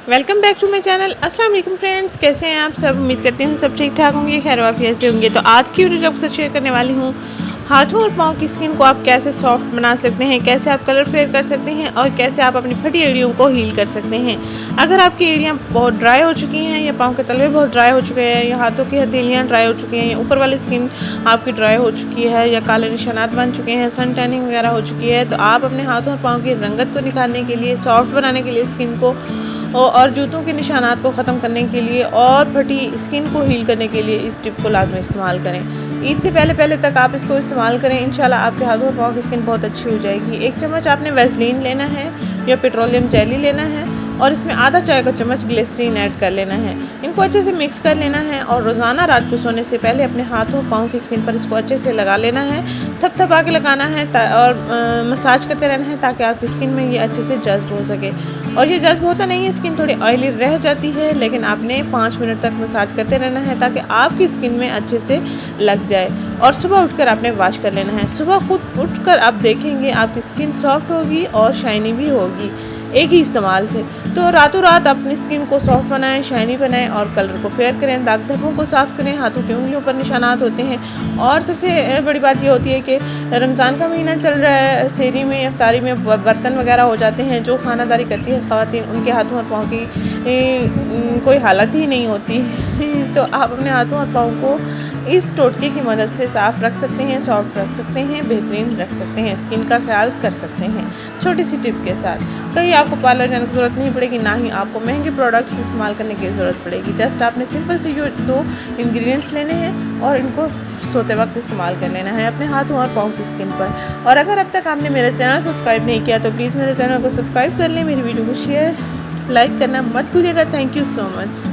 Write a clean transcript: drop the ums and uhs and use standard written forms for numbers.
Welcome back to my channel. अस्सलाम वालेकुम friends, कैसे हैं आप सब। उम्मीद करती हूँ सब ठीक ठाक होंगे, खैर वाफियत से होंगे। तो आज की वीडियो आपके साथ शेयर करने वाली हूँ हाथों और पाँव की स्किन को आप कैसे सॉफ्ट बना सकते हैं, कैसे आप कलर फेयर कर सकते हैं और कैसे आप अपनी फटी एड़ियों को हील कर सकते हैं। अगर आपकी एड़ियाँ बहुत ड्राई हो चुकी हैं या पाँव के तलवे बहुत ड्राई हो चुके हैं या हाथों की हथेलियाँ ड्राई हो चुकी हैं या ऊपर वाली स्किन आपकी ड्राई हो चुकी है या काले निशानात बन चुके हैं, सन टैनिंग वगैरह हो चुकी है, तो आप अपने हाथों और पाँव की रंगत को निखारने के लिए, सॉफ्ट बनाने के लिए स्किन को और जूतों के निशानात को ख़त्म करने के लिए और फटी स्किन को हील करने के लिए इस टिप को लाजमी इस्तेमाल करें। ईद से पहले तक आप इसको इस्तेमाल करें, इंशाल्लाह आपके हाथों और पाँव की स्किन बहुत अच्छी हो जाएगी। 1 चम्मच आपने वैसलीन लेना है या पेट्रोलियम जेली लेना है और इसमें आधा चाय का चम्मच ग्लिसरीन ऐड कर लेना है। इनको अच्छे से मिक्स कर लेना है और रोज़ाना रात को सोने से पहले अपने हाथों पाँव की स्किन पर इसको अच्छे से लगा लेना है। थपथपा के लगाना है और मसाज करते रहना है ताकि आपकी स्किन में ये अच्छे से जज्ब हो सके। और ये जज्ब होता नहीं है, स्किन थोड़ी ऑयली रह जाती है, लेकिन आपने 5 मिनट तक मसाज करते रहना है ताकि आपकी स्किन में अच्छे से लग जाए। और सुबह उठकर आपने वॉश कर लेना है। सुबह खुद उठकर आप देखेंगे आपकी स्किन सॉफ्ट होगी और शाइनी भी होगी एक ही इस्तेमाल से। तो रातों रात अपनी स्किन को सॉफ्ट बनाएं, शाइनी बनाएं और कलर को फेयर करें, दाग धब्बों को साफ़ करें, हाथों की उंगलियों पर निशानात होते हैं। और सबसे बड़ी बात ये होती है कि रमज़ान का महीना चल रहा है, सेहरी में इफ्तारी में बर्तन वगैरह हो जाते हैं, जो खानादारी करती है ख़वातीन, उनके हाथों और पाँव की कोई हालत ही नहीं होती। तो आप अपने हाथों और पाँव को इस टोटके की मदद से साफ़ रख सकते हैं, सॉफ्ट रख सकते हैं, बेहतरीन रख सकते हैं, स्किन का ख्याल कर सकते हैं छोटी सी टिप के साथ। कहीं आपको पार्लर जाने की ज़रूरत नहीं पड़ेगी, ना ही आपको महंगे प्रोडक्ट्स इस्तेमाल करने की ज़रूरत पड़ेगी। जस्ट आपने सिंपल से जो 2 इंग्रेडिएंट्स लेने हैं और इनको सोते वक्त इस्तेमाल कर लेना है अपने हाथों और पाँव की स्किन पर। और अगर अब तक आपने मेरा चैनल सब्सक्राइब नहीं किया तो प्लीज़ मेरे चैनल को सब्सक्राइब कर लें, मेरी वीडियो को शेयर लाइक करना मत भूलिएगा। Thank you so much.